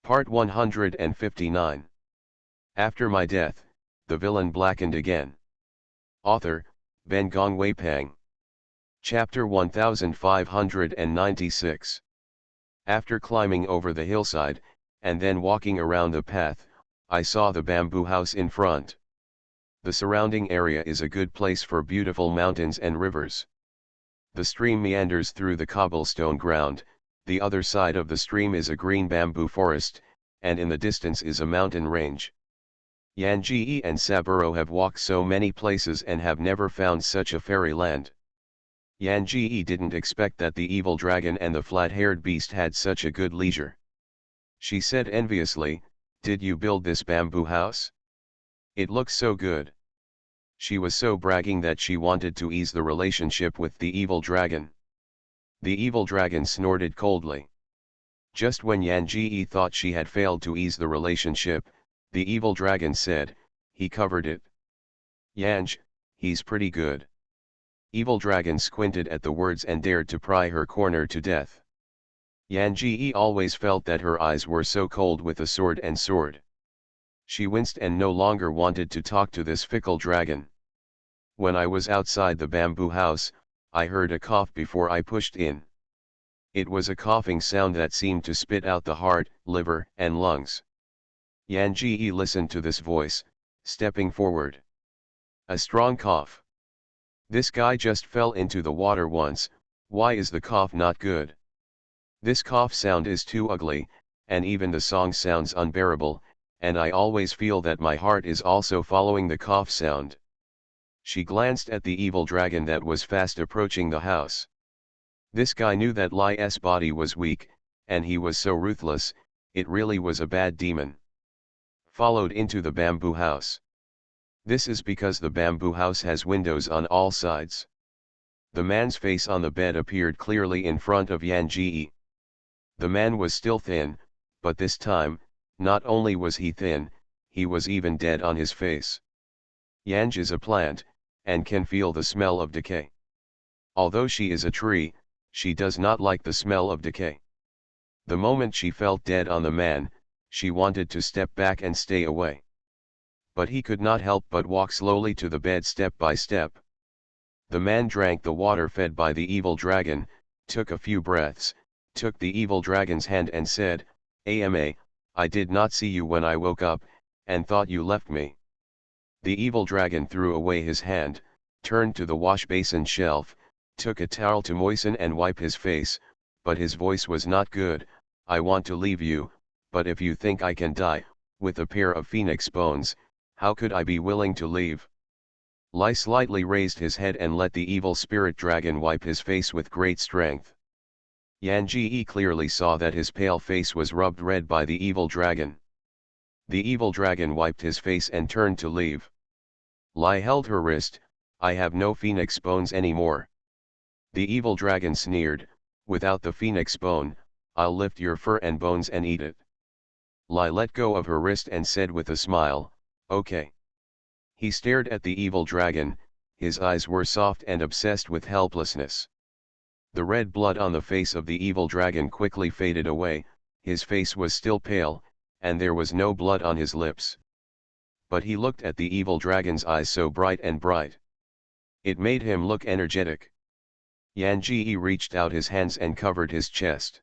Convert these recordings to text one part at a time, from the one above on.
Part 159. After my death, the villain blackened again. Author, Ben Gongwei Pang. Chapter 1596. After climbing over the hillside, and then walking around the path, I saw the bamboo house in front. The surrounding area is a good place for beautiful mountains and rivers. The stream meanders through the cobblestone ground. The other side of the stream is a green bamboo forest, and in the distance is a mountain range. Yanji and Saburo have walked so many places and have never found such a fairyland. Yanji didn't expect that the evil dragon and the flat-haired beast had such a good leisure. She said enviously, "Did you build this bamboo house? It looks so good." She was so bragging that she wanted to ease the relationship with the evil dragon. The evil dragon snorted coldly. Just when Yanji thought she had failed to ease the relationship, the evil dragon said, "He covered it. Yanj, he's pretty good." Evil dragon squinted at the words and dared to pry her corner to death. Yanji always felt that her eyes were so cold with a sword and sword. She winced and no longer wanted to talk to this fickle dragon. When I was outside the bamboo house, I heard a cough before I pushed in. It was a coughing sound that seemed to spit out the heart, liver, and lungs. Yanji listened to this voice, stepping forward. A strong cough. This guy just fell into the water once. Why is the cough not good? This cough sound is too ugly, and even the song sounds unbearable, and I always feel that my heart is also following the cough sound. She glanced at the evil dragon that was fast approaching the house. This guy knew that Lai's body was weak, and he was so ruthless, it really was a bad demon. Followed into the bamboo house. This is because the bamboo house has windows on all sides. The man's face on the bed appeared clearly in front of Yanji. The man was still thin, but this time, not only was he thin, he was even dead on his face. Yanj is a plant, and can feel the smell of decay. Although she is a tree, she does not like the smell of decay. The moment she felt dead on the man, she wanted to step back and stay away. But he could not help but walk slowly to the bed step by step. The man drank the water fed by the evil dragon, took a few breaths, took the evil dragon's hand and said, "Ama, I did not see you when I woke up, and thought you left me." The evil dragon threw away his hand, turned to the wash basin shelf, took a towel to moisten and wipe his face, but his voice was not good. "I want to leave you, but if you think I can die, with a pair of phoenix bones, how could I be willing to leave?" Lai slightly raised his head and let the evil spirit dragon wipe his face with great strength. Yanji clearly saw that his pale face was rubbed red by the evil dragon. The evil dragon wiped his face and turned to leave. Lai held her wrist. "I have no phoenix bones anymore." The evil dragon sneered, "Without the phoenix bone, I'll lift your fur and bones and eat it." Lai let go of her wrist and said with a smile, "Okay." He stared at the evil dragon. His eyes were soft and obsessed with helplessness. The red blood on the face of the evil dragon quickly faded away. His face was still pale, and there was no blood on his lips. But he looked at the evil dragon's eyes so bright and bright. It made him look energetic. Yanji reached out his hands and covered his chest.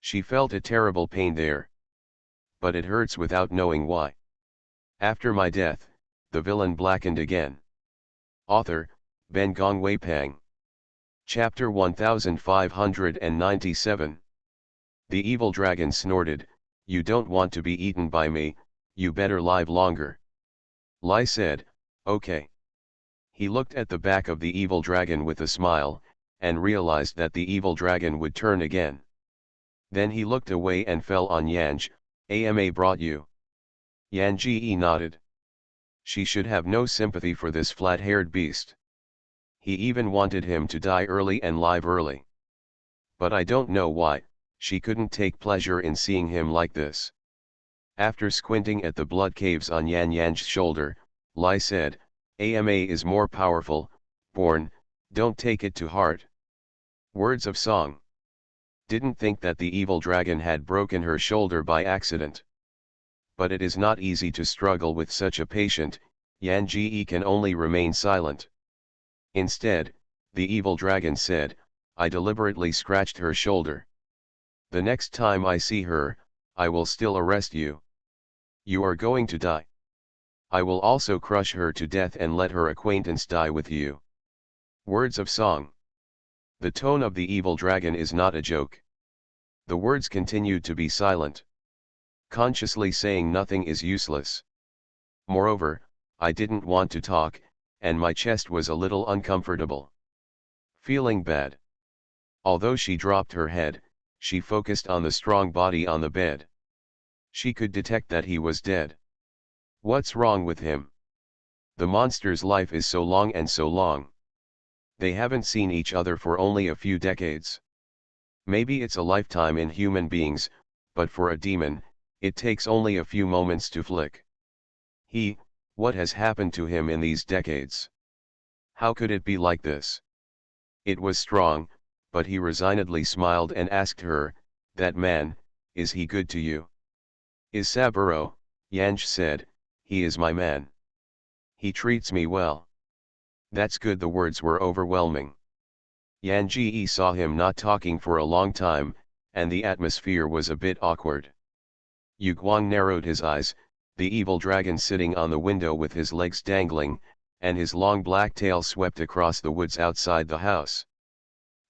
She felt a terrible pain there. But it hurts without knowing why. After my death, the villain blackened again. Author, Ben Gongwei Pang. Chapter 1597. The evil dragon snorted, "You don't want to be eaten by me, you better live longer." Lai said, "Okay." He looked at the back of the evil dragon with a smile, and realized that the evil dragon would turn again. Then he looked away and fell on Yanj. "Ama brought you." Yanji nodded. She should have no sympathy for this flat-haired beast. He even wanted him to die early and live early. But I don't know why, she couldn't take pleasure in seeing him like this. After squinting at the blood caves on Yanj's shoulder, Lai said, "Ama is more powerful, born, don't take it to heart." Words of song. Didn't think that the evil dragon had broken her shoulder by accident. But it is not easy to struggle with such a patient. Yan Ji can only remain silent. Instead, the evil dragon said, I deliberately scratched her shoulder. The next time I see her, I will still arrest you. You are going to die. I will also crush her to death and let her acquaintance die with you. Words of song. The tone of the evil dragon is not a joke. The words continued to be silent. Consciously saying nothing is useless. Moreover, I didn't want to talk, and my chest was a little uncomfortable. Feeling bad. Although she dropped her head, she focused on the strong body on the bed. She could detect that he was dead. What's wrong with him? The monster's life is so long and so long. They haven't seen each other for only a few decades. Maybe it's a lifetime in human beings, but for a demon, it takes only a few moments to flick. What has happened to him in these decades? How could it be like this? It was strong, but he resignedly smiled and asked her, that man, is he good to you? Is Saburo? Yanj said, he is my man. He treats me well. That's good. The words were overwhelming. Yan Ji saw him not talking for a long time, and the atmosphere was a bit awkward. Yu Guang narrowed his eyes, the evil dragon sitting on the window with his legs dangling, and his long black tail swept across the woods outside the house.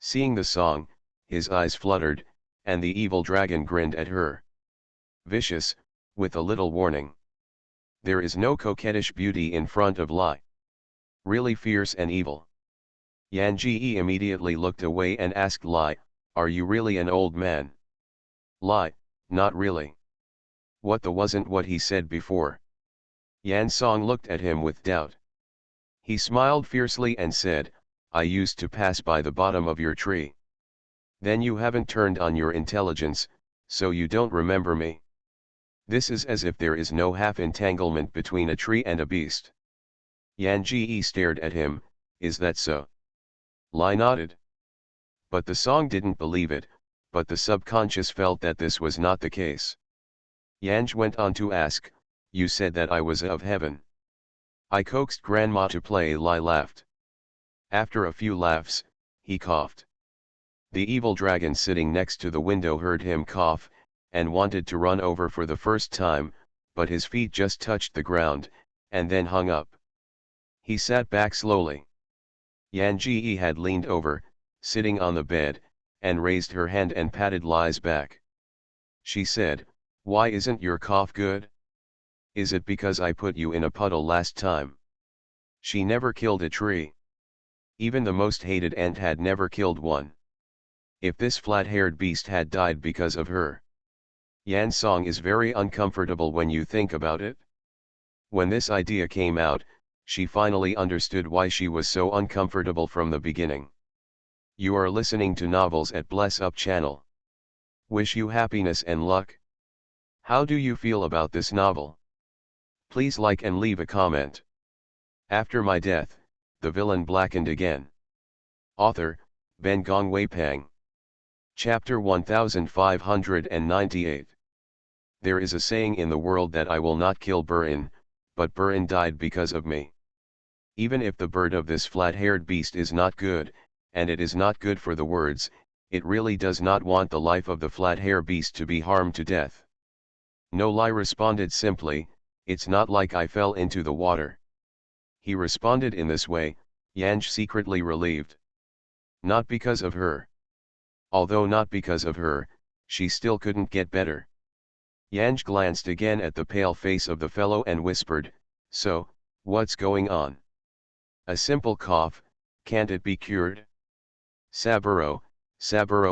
Seeing the song, his eyes fluttered, and the evil dragon grinned at her. Vicious, with a little warning. There is no coquettish beauty in front of Lai. Really fierce and evil. Yan Ji immediately looked away and asked Lai, are you really an old man? Lai, not really. What wasn't what he said before. Yan Song looked at him with doubt. He smiled fiercely and said, I used to pass by the bottom of your tree. Then you haven't turned on your intelligence, so you don't remember me. This is as if there is no half entanglement between a tree and a beast. Yan Ji stared at him, is that so? Lai nodded. But the song didn't believe it, but the subconscious felt that this was not the case. Yanj went on to ask, you said that I was of heaven. I coaxed grandma to play. Lai laughed. After a few laughs, he coughed. The evil dragon sitting next to the window heard him cough, and wanted to run over for the first time, but his feet just touched the ground, and then hung up. He sat back slowly. Yan Ji had leaned over, sitting on the bed, and raised her hand and patted Lai's back. She said, why isn't your cough good? Is it because I put you in a puddle last time? She never killed a tree. Even the most hated ant had never killed one. If this flat-haired beast had died because of her. Yan Song is very uncomfortable when you think about it. When this idea came out, she finally understood why she was so uncomfortable from the beginning. You are listening to novels at Bless Up channel. Wish you happiness and luck. How do you feel about this novel? Please like and leave a comment. After my death, the villain blackened again. Author, Ben Gong Wei Pang. Chapter 1598. There is a saying in the world that I will not kill Burin, but Burin died because of me. Even if the bird of this flat-haired beast is not good, and it is not good for the words, it really does not want the life of the flat-haired beast to be harmed to death. No Lai responded simply, it's not like I fell into the water. He responded in this way, Yanj secretly relieved. Not because of her. Although not because of her, she still couldn't get better. Yanj glanced again at the pale face of the fellow and whispered, so, what's going on? A simple cough, can't it be cured? Saburo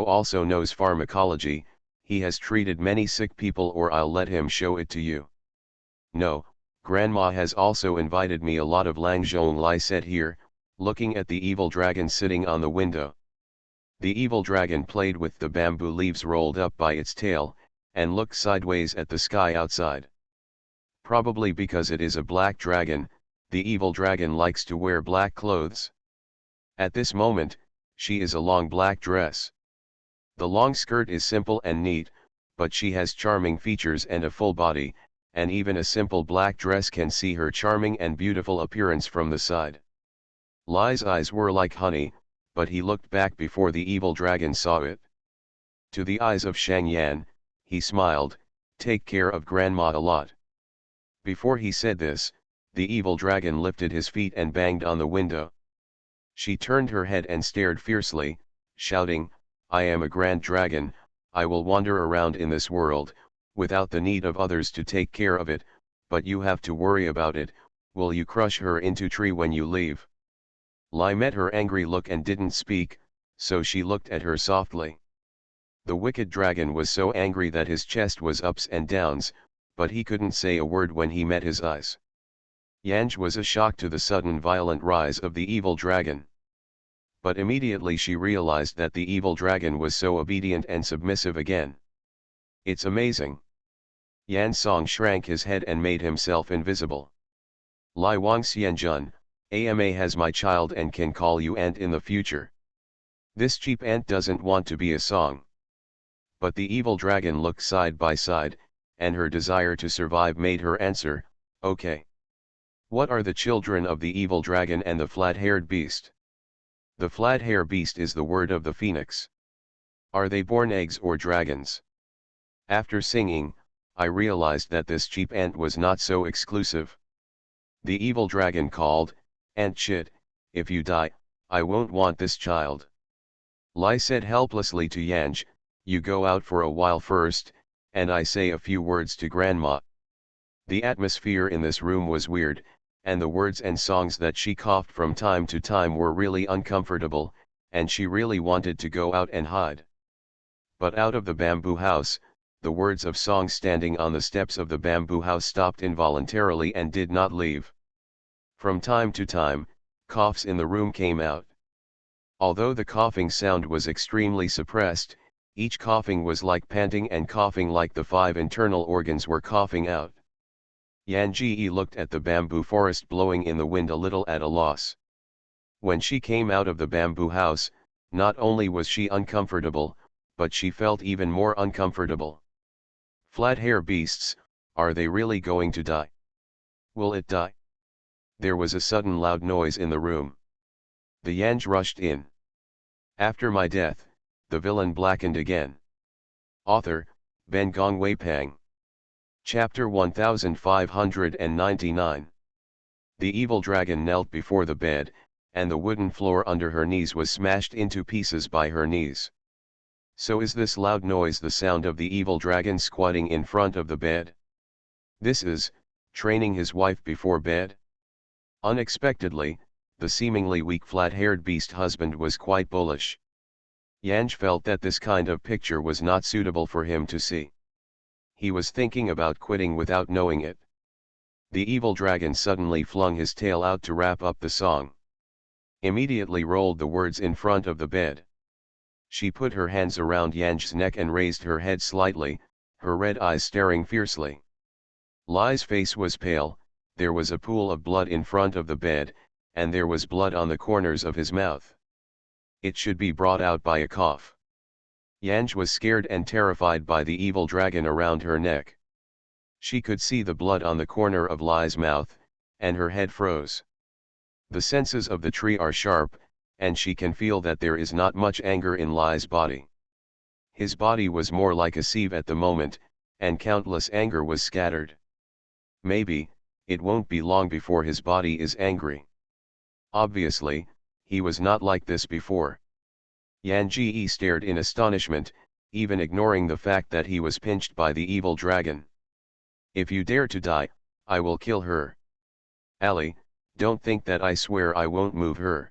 also knows pharmacology, he has treated many sick people, or I'll let him show it to you. No, Grandma has also invited me a lot of Langzhong. Lai said here, looking at the evil dragon sitting on the window. The evil dragon played with the bamboo leaves rolled up by its tail, and looked sideways at the sky outside. Probably because it is a black dragon, the evil dragon likes to wear black clothes. At this moment, she is a long black dress. The long skirt is simple and neat, but she has charming features and a full body, and even a simple black dress can see her charming and beautiful appearance from the side. Lai's eyes were like honey, but he looked back before the evil dragon saw it. To the eyes of Shang Yan, he smiled, "Take care of grandma a lot." Before he said this, the evil dragon lifted his feet and banged on the window. She turned her head and stared fiercely, shouting, "I am a grand dragon, I will wander around in this world, without the need of others to take care of it, but you have to worry about it. Will you crush her into tree when you leave?" Lai met her angry look and didn't speak, so she looked at her softly. The wicked dragon was so angry that his chest was ups and downs, but he couldn't say a word when he met his eyes. Yanj was a shock to the sudden violent rise of the evil dragon. But immediately she realized that the evil dragon was so obedient and submissive again. "It's amazing." Yan Song shrank his head and made himself invisible. "Lai Wang Xianjun, AMA has my child and can call you aunt in the future. This cheap aunt doesn't want to be a song." But the evil dragon looked side by side, and her desire to survive made her answer, "Okay." "What are the children of the evil dragon and the flat-haired beast?" "The flat-haired beast is the word of the phoenix." "Are they born eggs or dragons?" After singing, I realized that this cheap aunt was not so exclusive. The evil dragon called, "Aunt shit, if you die, I won't want this child." Lai said helplessly to Yanj, "You go out for a while first, and I say a few words to grandma." The atmosphere in this room was weird, and the words and songs that she coughed from time to time were really uncomfortable, and she really wanted to go out and hide. But out of the bamboo house, the words of song standing on the steps of the bamboo house stopped involuntarily and did not leave. From time to time, coughs in the room came out. Although the coughing sound was extremely suppressed, each coughing was like panting and coughing like the 5 internal organs were coughing out. Yan Ji looked at the bamboo forest blowing in the wind a little at a loss. When she came out of the bamboo house, not only was she uncomfortable, but she felt even more uncomfortable. Flat-hair beasts, are they really going to die? Will it die? There was a sudden loud noise in the room. The Yanj rushed in. "After my death, the villain blackened again." Author, Ben Gong Wei Pang. Chapter 1599. The evil dragon knelt before the bed, and the wooden floor under her knees was smashed into pieces by her knees. So is this loud noise the sound of the evil dragon squatting in front of the bed? This is, training his wife before bed? Unexpectedly, the seemingly weak flat-haired beast husband was quite bullish. Yanj felt that this kind of picture was not suitable for him to see. He was thinking about quitting without knowing it. The evil dragon suddenly flung his tail out to wrap up the song. Immediately rolled the words in front of the bed. She put her hands around Yanj's neck and raised her head slightly, her red eyes staring fiercely. Lai's face was pale, there was a pool of blood in front of the bed, and there was blood on the corners of his mouth. It should be brought out by a cough. Yanj was scared and terrified by the evil dragon around her neck. She could see the blood on the corner of Lai's mouth, and her head froze. The senses of the tree are sharp, and she can feel that there is not much anger in Lai's body. His body was more like a sieve at the moment, and countless anger was scattered. Maybe, it won't be long before his body is angry. Obviously, he was not like this before. Yan Ji stared in astonishment, even ignoring the fact that he was pinched by the evil dragon. "If you dare to die, I will kill her." "Ali, don't think that I swear I won't move her."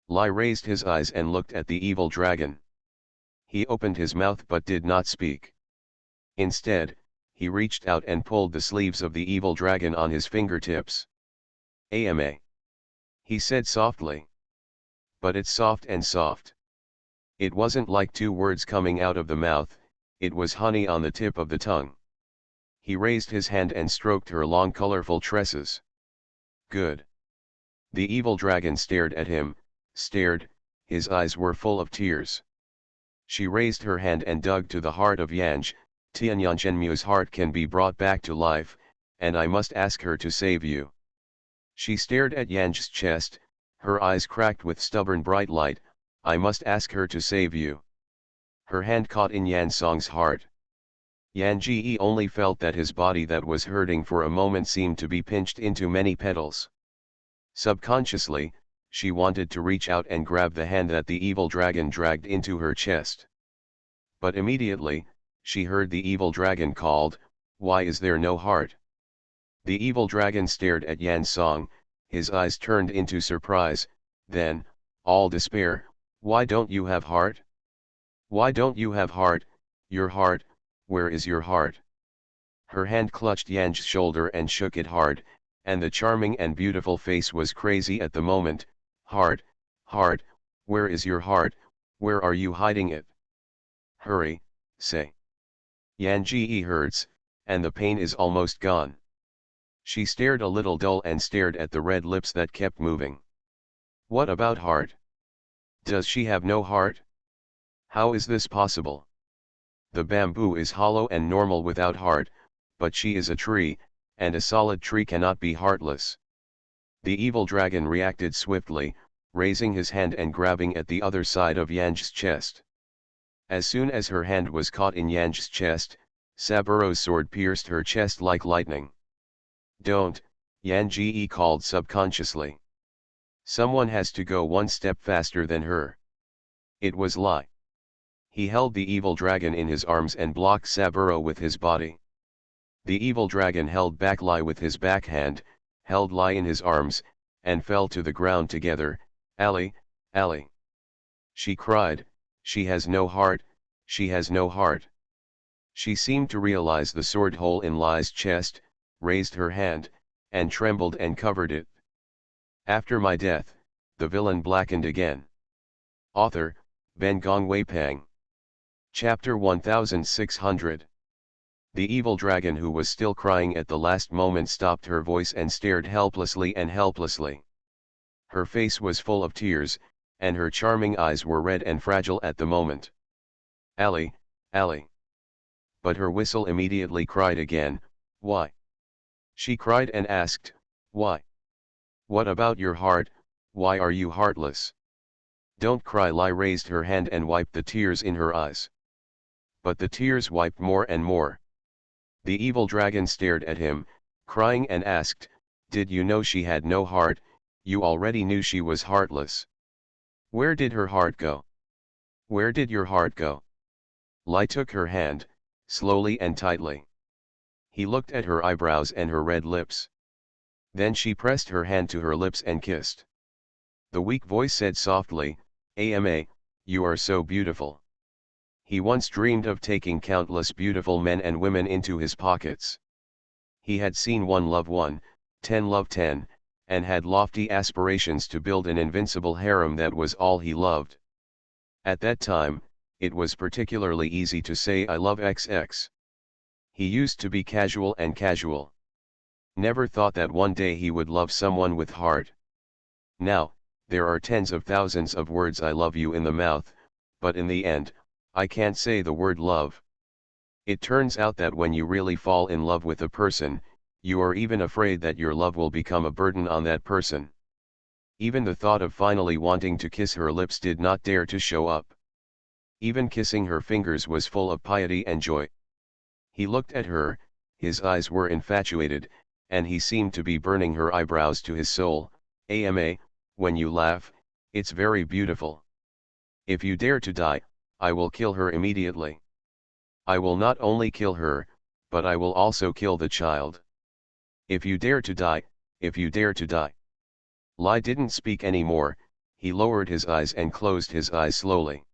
Lai raised his eyes and looked at the evil dragon. He opened his mouth but did not speak. Instead, he reached out and pulled the sleeves of the evil dragon on his fingertips. "AMA," he said softly. But it's soft and soft. It wasn't like 2 words coming out of the mouth, it was honey on the tip of the tongue. He raised his hand and stroked her long colorful tresses. "Good." The evil dragon stared at him, his eyes were full of tears. She raised her hand and dug to the heart of Yanj. Tianyangchenmu's heart can be brought back to life, and I must ask her to save you. She stared at Yanj's chest, her eyes cracked with stubborn bright light. I must ask her to save you. Her hand caught in Yan Song's heart. Yan Ji only felt that his body that was hurting for a moment seemed to be pinched into many petals. Subconsciously, she wanted to reach out and grab the hand that the evil dragon dragged into her chest. But immediately, she heard the evil dragon called, "Why is there no heart?" The evil dragon stared at Yan Song, his eyes turned into surprise, then, all despair, "Why don't you have heart? Why don't you have heart? Your heart, where is your heart?" Her hand clutched Yan's shoulder and shook it hard, and the charming and beautiful face was crazy at the moment. "Heart, heart, where is your heart? Where are you hiding it? Hurry, say." Yan Ji hurts, and the pain is almost gone. She stared a little dull and stared at the red lips that kept moving. What about heart? Does she have no heart? How is this possible? The bamboo is hollow and normal without heart, but she is a tree, and a solid tree cannot be heartless. The evil dragon reacted swiftly, raising his hand and grabbing at the other side of Yan's chest. As soon as her hand was caught in Yan's chest, Saburo's sword pierced her chest like lightning. "Don't," Yan Ji called subconsciously. "Someone has to go one step faster than her." It was Lai. He held the evil dragon in his arms and blocked Saburo with his body. The evil dragon held back Lai with his backhand, held Lai in his arms, and fell to the ground together. "Ali, Ali!" She cried, "She has no heart, she has no heart." She seemed to realize the sword hole in Lai's chest, raised her hand, and trembled and covered it. After my death, the villain blackened again. Author, Ben Gong Wei Pang. Chapter 1600. The evil dragon, who was still crying at the last moment, stopped her voice and stared helplessly and helplessly. Her face was full of tears, and her charming eyes were red and fragile at the moment. "Ali, Ali!" But her whistle immediately cried again, "Why?" She cried and asked, "Why? What about your heart? Why are you heartless?" "Don't cry." Lai raised her hand and wiped the tears in her eyes. But the tears wiped more and more. The evil dragon stared at him, crying, and asked, "Did you know she had no heart? You already knew she was heartless. Where did her heart go? Where did your heart go?" Lai took her hand, slowly and tightly. He looked at her eyebrows and her red lips. Then she pressed her hand to her lips and kissed. The weak voice said softly, "Ama, you are so beautiful." He once dreamed of taking countless beautiful men and women into his pockets. He had seen one love one, 10 love 10, and had lofty aspirations to build an invincible harem that was all he loved. At that time, it was particularly easy to say "I love XX." He used to be casual and casual. Never thought that one day he would love someone with heart. Now, there are tens of thousands of words "I love you" in the mouth, but in the end, I can't say the word love. It turns out that when you really fall in love with a person, you are even afraid that your love will become a burden on that person. Even the thought of finally wanting to kiss her lips did not dare to show up. Even kissing her fingers was full of piety and joy. He looked at her, his eyes were infatuated, and he seemed to be burning her eyebrows to his soul. "Ama, when you laugh, it's very beautiful. If you dare to die, I will kill her immediately. I will not only kill her, but I will also kill the child. If you dare to die, if you dare to die." Lai didn't speak anymore. He lowered his eyes and closed his eyes slowly.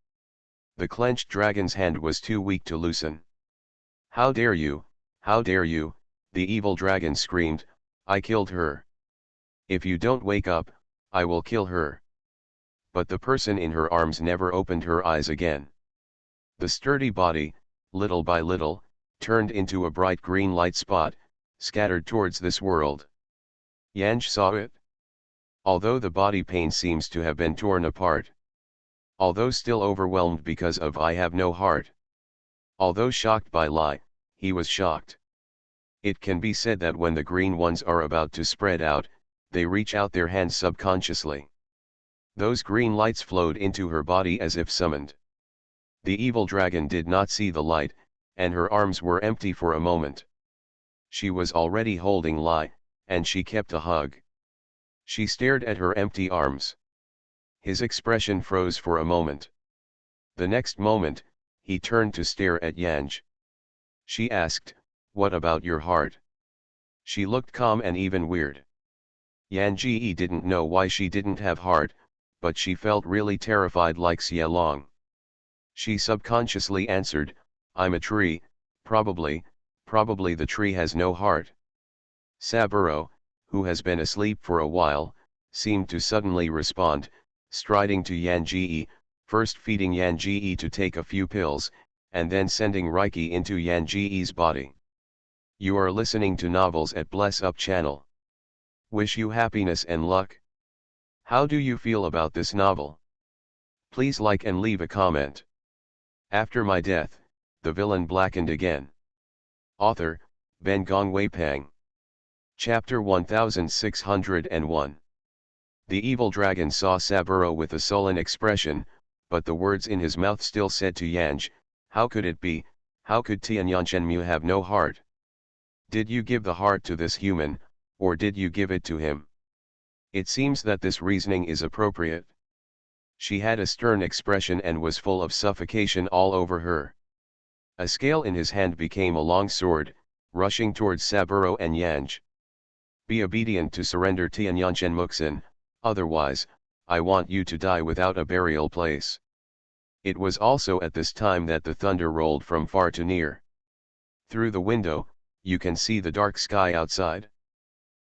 The clenched dragon's hand was too weak to loosen. "How dare you, how dare you," the evil dragon screamed, "I killed her. If you don't wake up, I will kill her." But the person in her arms never opened her eyes again. The sturdy body, little by little, turned into a bright green light spot, scattered towards this world. Yanj saw it. Although the body pain seems to have been torn apart. Although still overwhelmed because of I have no heart. Although shocked by lie, he was shocked. It can be said that when the green ones are about to spread out, they reach out their hands subconsciously. Those green lights flowed into her body as if summoned. The evil dragon did not see the light, and her arms were empty for a moment. She was already holding Lai, and she kept a hug. She stared at her empty arms. His expression froze for a moment. The next moment, he turned to stare at Yanj. She asked, "What about your heart?" She looked calm and even weird. Yanji didn't know why she didn't have heart, but she felt really terrified like Xie Long. She subconsciously answered, "I'm a tree, probably the tree has no heart." Saburo, who has been asleep for a while, seemed to suddenly respond, striding to Yanji, first feeding Yanji to take a few pills, and then sending Reiki into Yanji's body. You are listening to novels at Bless Up channel. Wish you happiness and luck. How do you feel about this novel? Please like and leave a comment. After my death, the villain blackened again. Author, Ben Gong Wei Pang. Chapter 1601. The evil dragon saw Saburo with a sullen expression, but the words in his mouth still said to Yanj, "How could it be, how could Tianyangchenmu have no heart? Did you give the heart to this human, or did you give it to him?" It seems that this reasoning is appropriate. She had a stern expression and was full of suffocation all over her. A scale in his hand became a long sword, rushing towards Saburo and Yanj. Be obedient to surrender Tianyangchenmuksen, otherwise, I want you to die without a burial place. It was also at this time that the thunder rolled from far to near. Through the window, you can see the dark sky outside.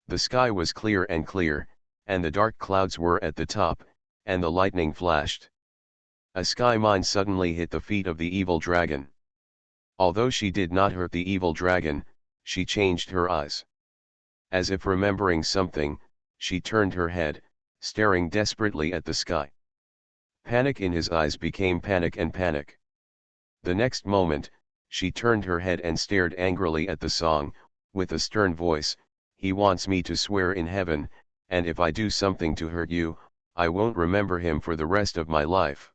The sky was clear, and the dark clouds were at the top, and the lightning flashed. A sky mine suddenly hit the feet of the evil dragon. Although she did not hurt the evil dragon, she changed her eyes. As if remembering something, she turned her head, staring desperately at the sky. Panic in his eyes became panic and panic. The next moment, she turned her head and stared angrily at the song, with a stern voice, "He wants me to swear in heaven, and if I do something to hurt you, I won't remember him for the rest of my life."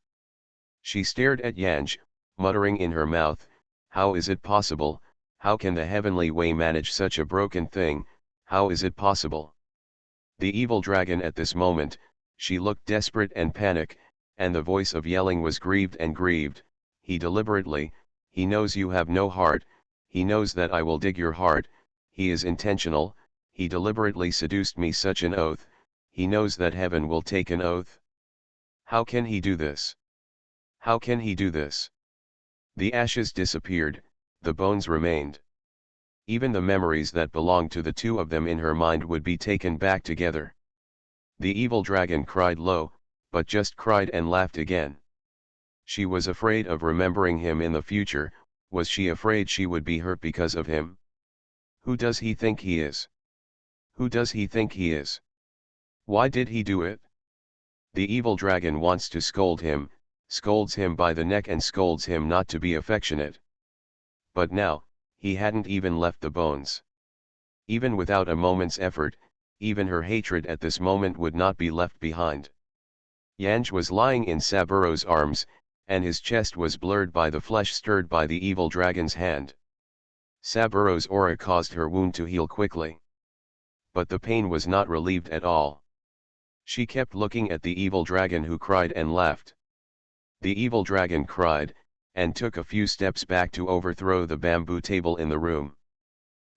She stared at Yanj, muttering in her mouth, "How is it possible? How can the heavenly way manage such a broken thing? How is it possible?" The evil dragon at this moment, she looked desperate and panic, and the voice of yelling was grieved and grieved. He knows you have no heart, he knows that I will dig your heart, he is intentional, he deliberately seduced me such an oath, he knows that heaven will take an oath. How can he do this? How can he do this? The ashes disappeared, the bones remained. Even the memories that belonged to the two of them in her mind would be taken back together. The evil dragon cried low, but just cried and laughed again. She was afraid of remembering him in the future. Was she afraid she would be hurt because of him? Who does he think he is? Who does he think he is? Why did he do it? The evil dragon wants to scold him, scolds him by the neck and scolds him not to be affectionate. But now, he hadn't even left the bones. Even without a moment's effort, even her hatred at this moment would not be left behind. Yanj was lying in Saburo's arms, and his chest was blurred by the flesh stirred by the evil dragon's hand. Saburo's aura caused her wound to heal quickly. But the pain was not relieved at all. She kept looking at the evil dragon who cried and laughed. The evil dragon cried, and took a few steps back to overthrow the bamboo table in the room.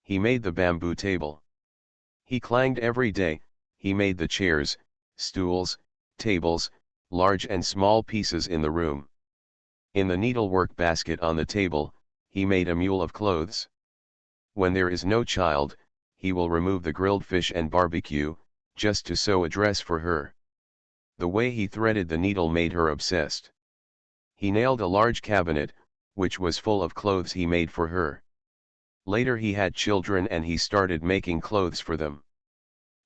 He made the bamboo table. He clanged every day, he made the chairs, stools, tables, large and small pieces in the room. In the needlework basket on the table, he made a mule of clothes. When there is no child, he will remove the grilled fish and barbecue, just to sew a dress for her. The way he threaded the needle made her obsessed. He nailed a large cabinet, which was full of clothes he made for her. Later he had children and he started making clothes for them.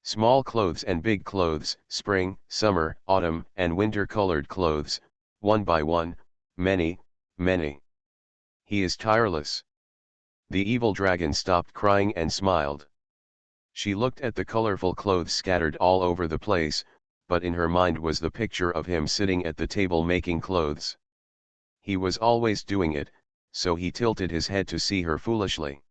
Small clothes and big clothes, spring, summer, autumn, and winter colored clothes, One by one, many, many. He is tireless. The evil dragon stopped crying and smiled. She looked at the colorful clothes scattered all over the place, but in her mind was the picture of him sitting at the table making clothes. He was always doing it, so he tilted his head to see her foolishly.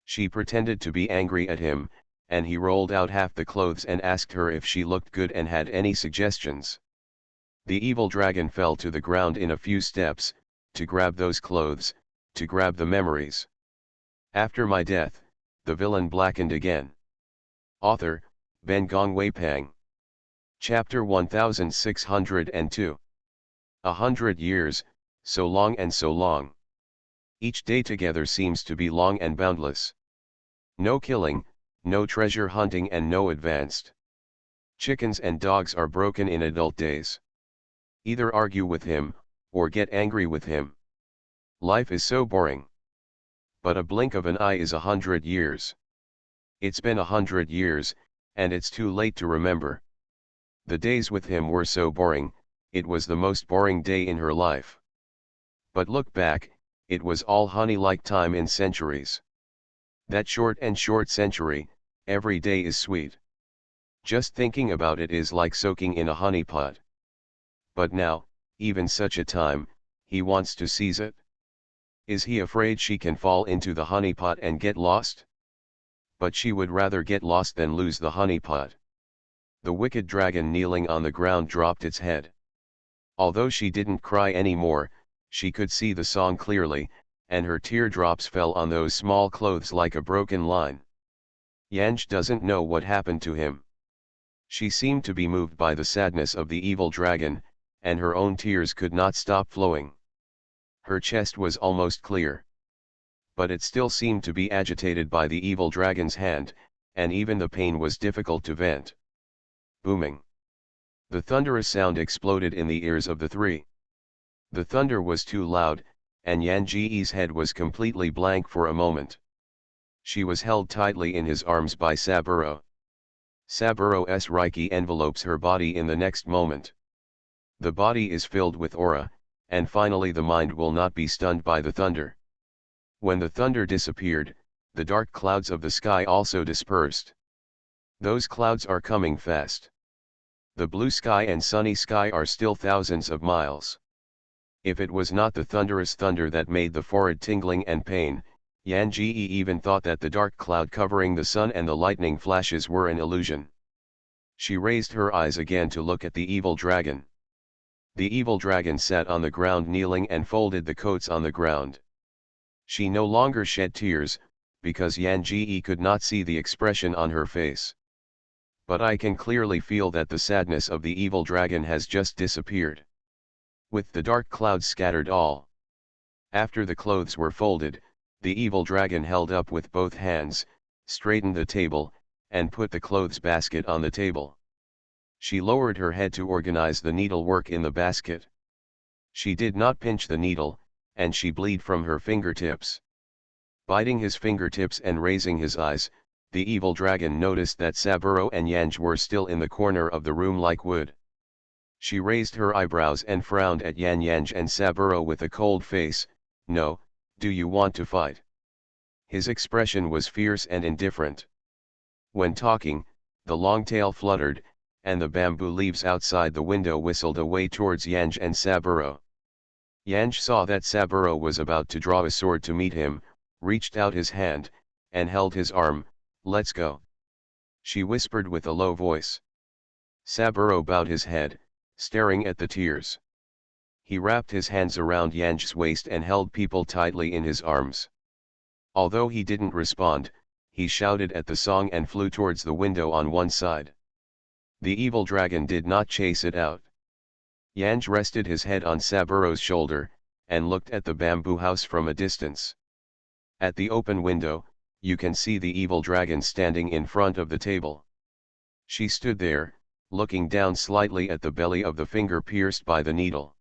She pretended to be angry at him, and he rolled out half the clothes and asked her if she looked good and had any suggestions. The evil dragon fell to the ground in a few steps, to grab those clothes, to grab the memories. After my death, the villain blackened again. Author, Ben Gong Wei Pang. Chapter 1602. 100 years, so long and so long. Each day together seems to be long and boundless. No killing, no treasure hunting and no advanced. Chickens and dogs are broken in adult days. Either argue with him, or get angry with him. Life is so boring. But a blink of an eye is 100 years. It's been 100 years, and it's too late to remember. The days with him were so boring, it was the most boring day in her life. But look back, it was all honey-like time in centuries. That short century, every day is sweet. Just thinking about it is like soaking in a honey pot. But now, even such a time, he wants to seize it. Is he afraid she can fall into the honey pot and get lost? But she would rather get lost than lose the honey pot. The wicked dragon kneeling on the ground dropped its head. Although she didn't cry anymore, she could see the song clearly, and her teardrops fell on those small clothes like a broken line. Yanj doesn't know what happened to him. She seemed to be moved by the sadness of the evil dragon, and her own tears could not stop flowing. Her chest was almost clear. But it still seemed to be agitated by the evil dragon's hand, and even the pain was difficult to vent. Booming. The thunderous sound exploded in the ears of the three. The thunder was too loud, and Yanji's head was completely blank for a moment. She was held tightly in his arms by Saburo. Saburo's Reiki envelopes her body in the next moment. The body is filled with aura, and finally the mind will not be stunned by the thunder. When the thunder disappeared, the dark clouds of the sky also dispersed. Those clouds are coming fast. The blue sky and sunny sky are still thousands of miles. If it was not the thunderous thunder that made the forehead tingling and pain, Yanji even thought that the dark cloud covering the sun and the lightning flashes were an illusion. She raised her eyes again to look at the evil dragon. The evil dragon sat on the ground kneeling and folded the coats on the ground. She no longer shed tears, because Yanji could not see the expression on her face. But I can clearly feel that the sadness of the evil dragon has just disappeared. With the dark clouds scattered all. After the clothes were folded, the evil dragon held up with both hands, straightened the table, and put the clothes basket on the table. She lowered her head to organize the needlework in the basket. She did not pinch the needle, and she bleed from her fingertips. Biting his fingertips and raising his eyes, the evil dragon noticed that Saburo and Yanj were still in the corner of the room like wood. She raised her eyebrows and frowned at Yanj and Saburo with a cold face. No, do you want to fight? His expression was fierce and indifferent. When talking, the long tail fluttered, and the bamboo leaves outside the window whistled away towards Yanj and Saburo. Yanj saw that Saburo was about to draw a sword to meet him, reached out his hand, and held his arm. Let's go. She whispered with a low voice. Saburo bowed his head, staring at the tears. He wrapped his hands around Yanj's waist and held people tightly in his arms. Although he didn't respond, he shouted at the song and flew towards the window on one side. The evil dragon did not chase it out. Yanj rested his head on Saburo's shoulder, and looked at the bamboo house from a distance. At the open window, you can see the evil dragon standing in front of the table. She stood there, looking down slightly at the belly of the finger pierced by the needle.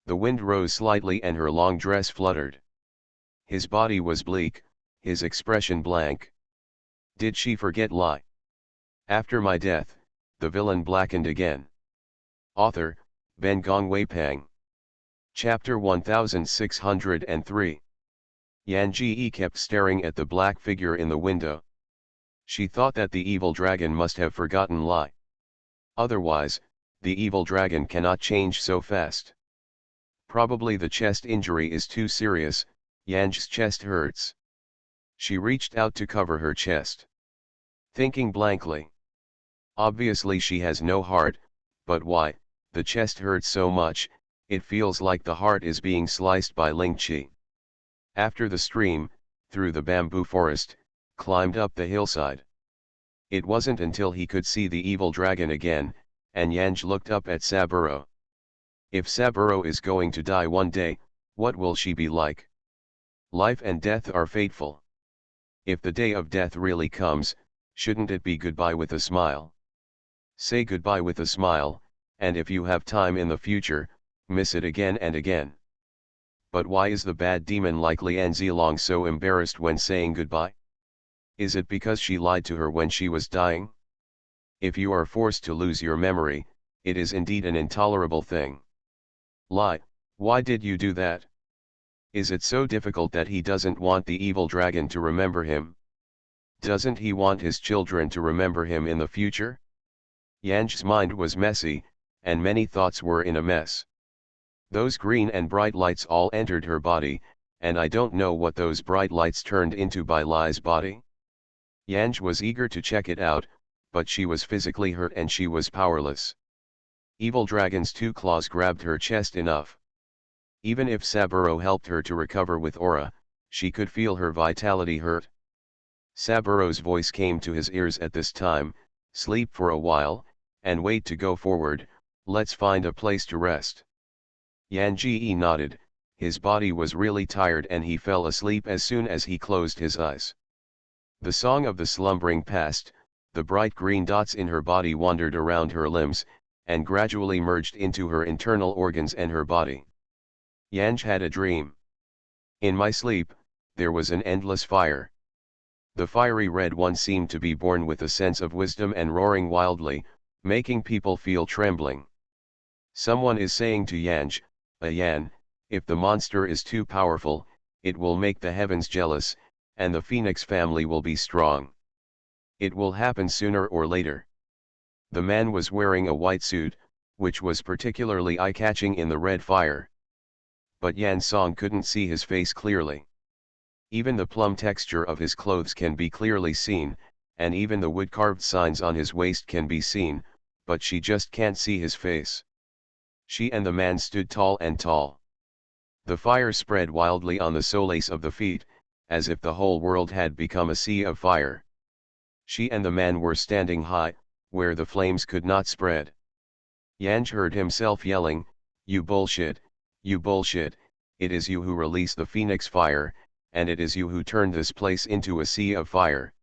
The wind rose slightly and her long dress fluttered. His body was bleak, his expression blank. Did she forget lie? After my death, the villain blackened again. Author, Ben Gong Wei Pang. Chapter 1603. Yan Ji kept staring at the black figure in the window. She thought that the evil dragon must have forgotten Lai. Otherwise, the evil dragon cannot change so fast. Probably the chest injury is too serious, Yan's chest hurts. She reached out to cover her chest. Thinking blankly. Obviously she has no heart, but why, the chest hurts so much, it feels like the heart is being sliced by Ling Qi. After the stream, through the bamboo forest, climbed up the hillside. It wasn't until he could see the evil dragon again, and Yanj looked up at Saburo. If Saburo is going to die one day, what will she be like? Life and death are fateful. If the day of death really comes, shouldn't it be goodbye with a smile? Say goodbye with a smile, and if you have time in the future, miss it again and again. But why is the bad demon like Lian Zilong so embarrassed when saying goodbye? Is it because she lied to her when she was dying? If you are forced to lose your memory, it is indeed an intolerable thing. Lie, why did you do that? Is it so difficult that he doesn't want the evil dragon to remember him? Doesn't he want his children to remember him in the future? Yanj's mind was messy, and many thoughts were in a mess. Those green and bright lights all entered her body, and I don't know what those bright lights turned into by Lai's body. Yanj was eager to check it out, but she was physically hurt and she was powerless. Evil Dragon's two claws grabbed her chest enough. Even if Saburo helped her to recover with aura, she could feel her vitality hurt. Saburo's voice came to his ears at this time, sleep for a while, and wait to go forward, let's find a place to rest. Yan Ji nodded, his body was really tired and he fell asleep as soon as he closed his eyes. The song of the slumbering passed, the bright green dots in her body wandered around her limbs, and gradually merged into her internal organs and her body. Yanj had a dream. In my sleep, there was an endless fire. The fiery red one seemed to be born with a sense of wisdom and roaring wildly, making people feel trembling. Someone is saying to Yanj, Yan, if the monster is too powerful, it will make the heavens jealous, and the phoenix family will be strong. It will happen sooner or later. The man was wearing a white suit, which was particularly eye-catching in the red fire. But Yan Song couldn't see his face clearly. Even the plum texture of his clothes can be clearly seen, and even the wood-carved signs on his waist can be seen, but she just can't see his face. She and the man stood tall and tall. The fire spread wildly on the soles of the feet, as if the whole world had become a sea of fire. She and the man were standing high, where the flames could not spread. Yanj heard himself yelling, you bullshit, it is you who release the phoenix fire, and it is you who turned this place into a sea of fire.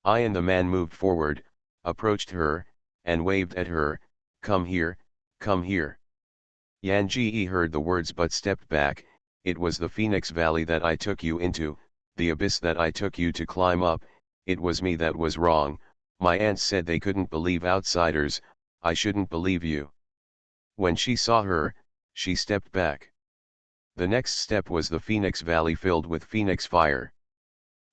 I and the man moved forward, approached her, and waved at her, come here, come here. Yan Ji heard the words but stepped back, it was the Phoenix Valley that I took you into, the abyss that I took you to climb up, it was me that was wrong, my aunts said they couldn't believe outsiders, I shouldn't believe you. When she saw her, she stepped back. The next step was the Phoenix Valley filled with phoenix fire.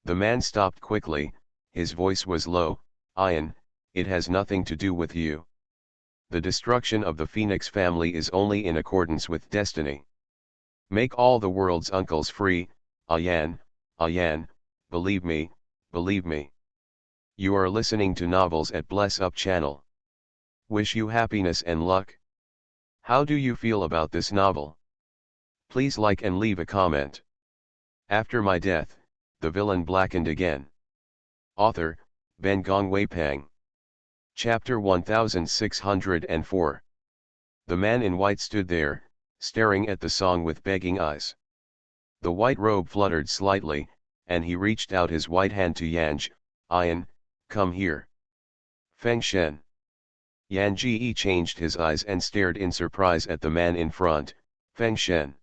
The man stopped quickly, his voice was low, Ian, it has nothing to do with you. The destruction of the Phoenix family is only in accordance with destiny. Make all the world's uncles free, Ayan, believe me, believe me. You are listening to novels at Bless Up channel. Wish you happiness and luck. How do you feel about this novel? Please like and leave a comment. After my death, the villain blackened again. Author, Ben Gong Wei Pang. Chapter 1604. The man in white stood there, staring at the song with begging eyes. The white robe fluttered slightly, and he reached out his white hand to Yanj, Ian, come here. Feng Shen. Yan Ji changed his eyes and stared in surprise at the man in front, Feng Shen.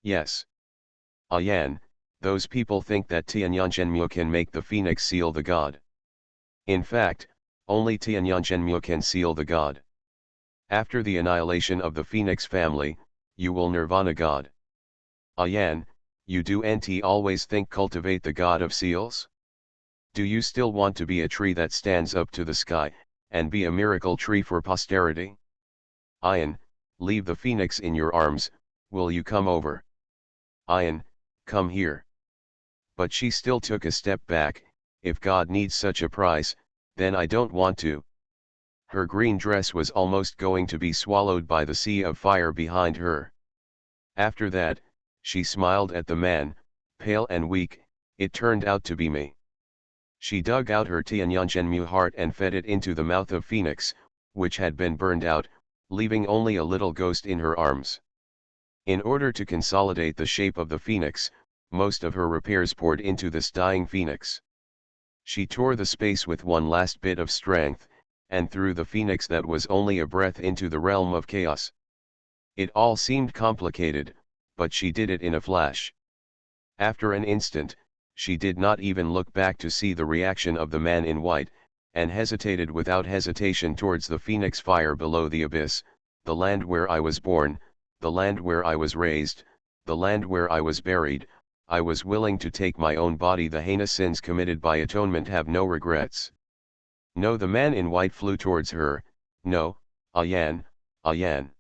Yes. Yan, those people think that Tianyangzhenmu can make the phoenix seal the god. In fact, only Tianyangzhenmu can seal the god. After the annihilation of the phoenix family, you will nirvana God. Yan, you do nt always think cultivate the god of seals? Do you still want to be a tree that stands up to the sky, and be a miracle tree for posterity? Ian, leave the phoenix in your arms, will you come over? Ian, come here. But she still took a step back. If God needs such a price, then I don't want to. Her green dress was almost going to be swallowed by the sea of fire behind her. After that, she smiled at the man, pale and weak. It turned out to be me. She dug out her Tianyangchenmu heart and fed it into the mouth of Phoenix, which had been burned out, leaving only a little ghost in her arms. In order to consolidate the shape of the Phoenix, most of her repairs poured into this dying Phoenix. She tore the space with one last bit of strength, and threw the Phoenix that was only a breath into the realm of chaos. It all seemed complicated, but she did it in a flash. After an instant, she did not even look back to see the reaction of the man in white, and hesitated without hesitation towards the Phoenix fire below the abyss, the land where I was born, the land where I was raised, the land where I was buried. I was willing to take my own body. The heinous sins committed by atonement have no regrets. No, the man in white flew towards her. No, Ayan, Ayan.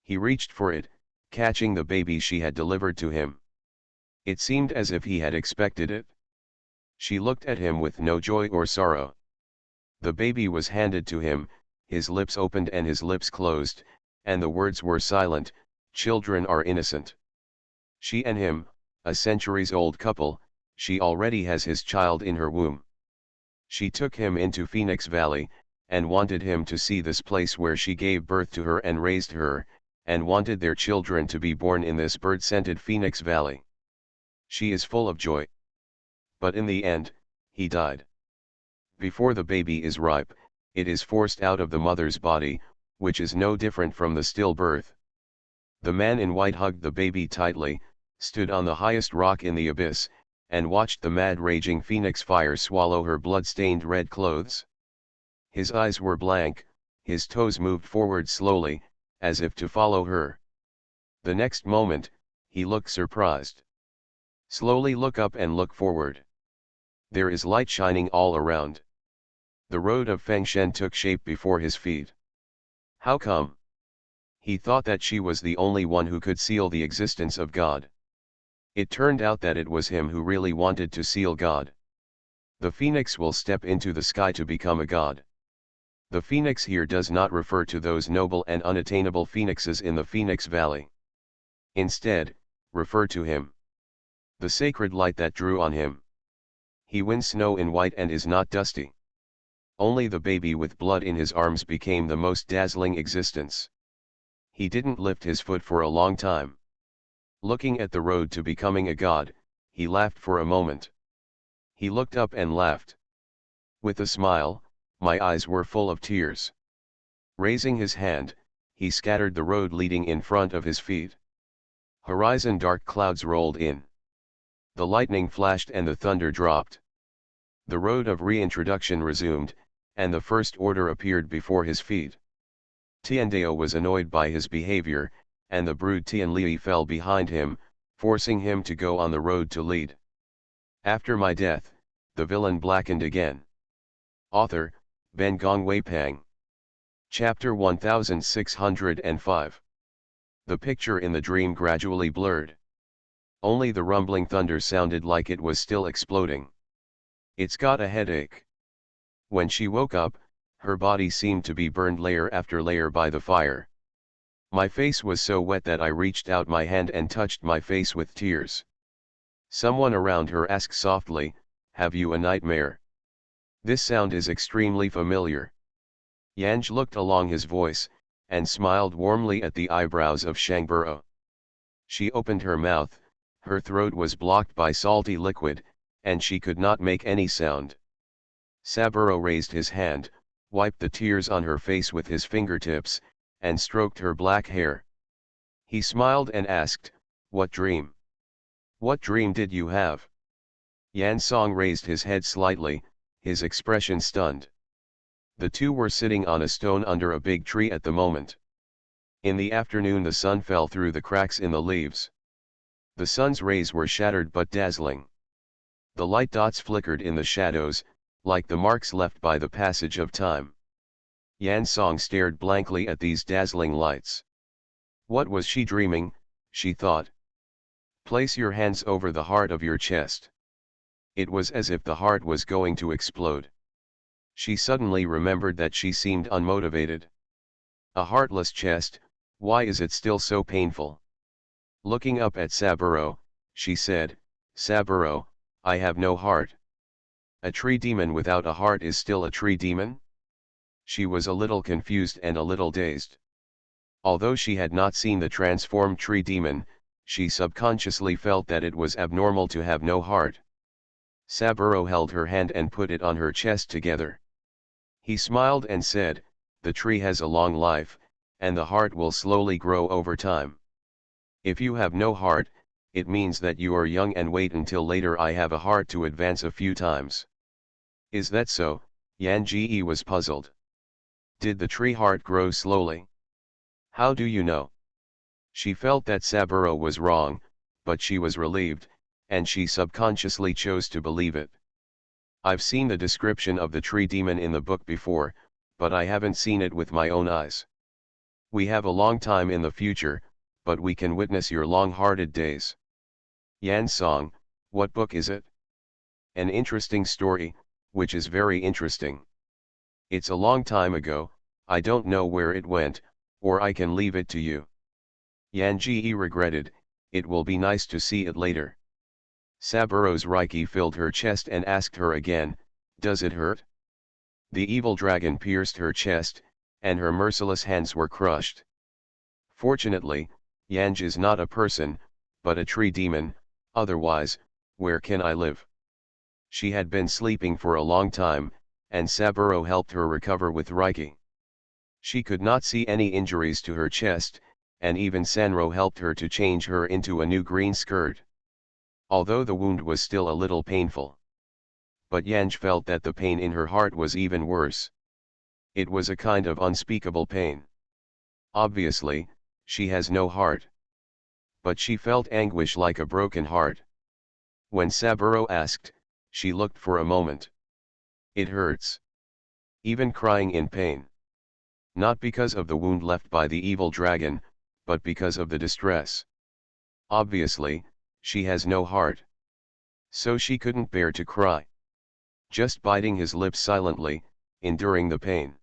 He reached for it, catching the baby she had delivered to him. It seemed as if he had expected it. She looked at him with no joy or sorrow. The baby was handed to him, his lips opened and his lips closed, and the words were silent, children are innocent. She and him, a centuries-old couple, she already has his child in her womb. She took him into Phoenix Valley, and wanted him to see this place where she gave birth to her and raised her, and wanted their children to be born in this bird-scented Phoenix Valley. She is full of joy. But in the end, he died. Before the baby is ripe, it is forced out of the mother's body, which is no different from the stillbirth. The man in white hugged the baby tightly, stood on the highest rock in the abyss, and watched the mad raging Phoenix fire swallow her blood-stained red clothes. His eyes were blank, his toes moved forward slowly, as if to follow her. The next moment, he looked surprised. Slowly look up and look forward. There is light shining all around. The road of Fengshen took shape before his feet. How come? He thought that she was the only one who could seal the existence of God. It turned out that it was him who really wanted to seal God. The phoenix will step into the sky to become a god. The phoenix here does not refer to those noble and unattainable phoenixes in the Phoenix Valley. Instead, refer to him. The sacred light that drew on him. He wins snow in white and is not dusty. Only the baby with blood in his arms became the most dazzling existence. He didn't lift his foot for a long time. Looking at the road to becoming a god, he laughed for a moment. He looked up and laughed. With a smile, my eyes were full of tears. Raising his hand, he scattered the road leading in front of his feet. Horizon dark clouds rolled in. The lightning flashed and the thunder dropped. The road of reintroduction resumed, and the first order appeared before his feet. Tiandao was annoyed by his behavior, and the brood Tianli fell behind him, forcing him to go on the road to lead. After my death, the villain blackened again. Author, Ben Gong Weipang. Chapter 1605. The picture in the dream gradually blurred. Only the rumbling thunder sounded like it was still exploding. It's got a headache. When she woke up, her body seemed to be burned layer after layer by the fire. My face was so wet that I reached out my hand and touched my face with tears. Someone around her asked softly, "Have you a nightmare?" This sound is extremely familiar. Yanj looked along his voice, and smiled warmly at the eyebrows of Shangburo. She opened her mouth, her throat was blocked by salty liquid, and she could not make any sound. Saburo raised his hand, wiped the tears on her face with his fingertips, and stroked her black hair. He smiled and asked, "What dream? What dream did you have?" Yan Song raised his head slightly, his expression stunned. The two were sitting on a stone under a big tree at the moment. In the afternoon the sun fell through the cracks in the leaves. The sun's rays were shattered but dazzling. The light dots flickered in the shadows, like the marks left by the passage of time. Yan Song stared blankly at these dazzling lights. What was she dreaming, she thought. Place your hands over the heart of your chest. It was as if the heart was going to explode. She suddenly remembered that she seemed unmotivated. A heartless chest, why is it still so painful? Looking up at Saburo, she said, Saburo, I have no heart. A tree demon without a heart is still a tree demon? She was a little confused and a little dazed. Although she had not seen the transformed tree demon, she subconsciously felt that it was abnormal to have no heart. Saburo held her hand and put it on her chest together. He smiled and said, the tree has a long life, and the heart will slowly grow over time. If you have no heart, it means that you are young and wait until later I have a heart to advance a few times. Is that so? Yan Ji was puzzled. Did the tree heart grow slowly? How do you know? She felt that Saburo was wrong, but she was relieved, and she subconsciously chose to believe it. I've seen the description of the tree demon in the book before, but I haven't seen it with my own eyes. We have a long time in the future, but we can witness your long-hearted days. Yan Song, what book is it? An interesting story, which is very interesting. It's a long time ago, I don't know where it went, or I can leave it to you. Yan Ji regretted, it will be nice to see it later. Saburo's Reiki filled her chest and asked her again, does it hurt? The evil dragon pierced her chest, and her merciless hands were crushed. Fortunately, Yanj is not a person, but a tree demon, otherwise, where can I live? She had been sleeping for a long time, and Saburo helped her recover with Reiki. She could not see any injuries to her chest, and even Sanro helped her to change her into a new green skirt. Although the wound was still a little painful. But Yanj felt that the pain in her heart was even worse. It was a kind of unspeakable pain. Obviously, she has no heart. But she felt anguish like a broken heart. When Saburo asked, she looked for a moment. It hurts. Even crying in pain. Not because of the wound left by the evil dragon, but because of the distress. Obviously, she has no heart. So she couldn't bear to cry. Just biting his lips silently, enduring the pain.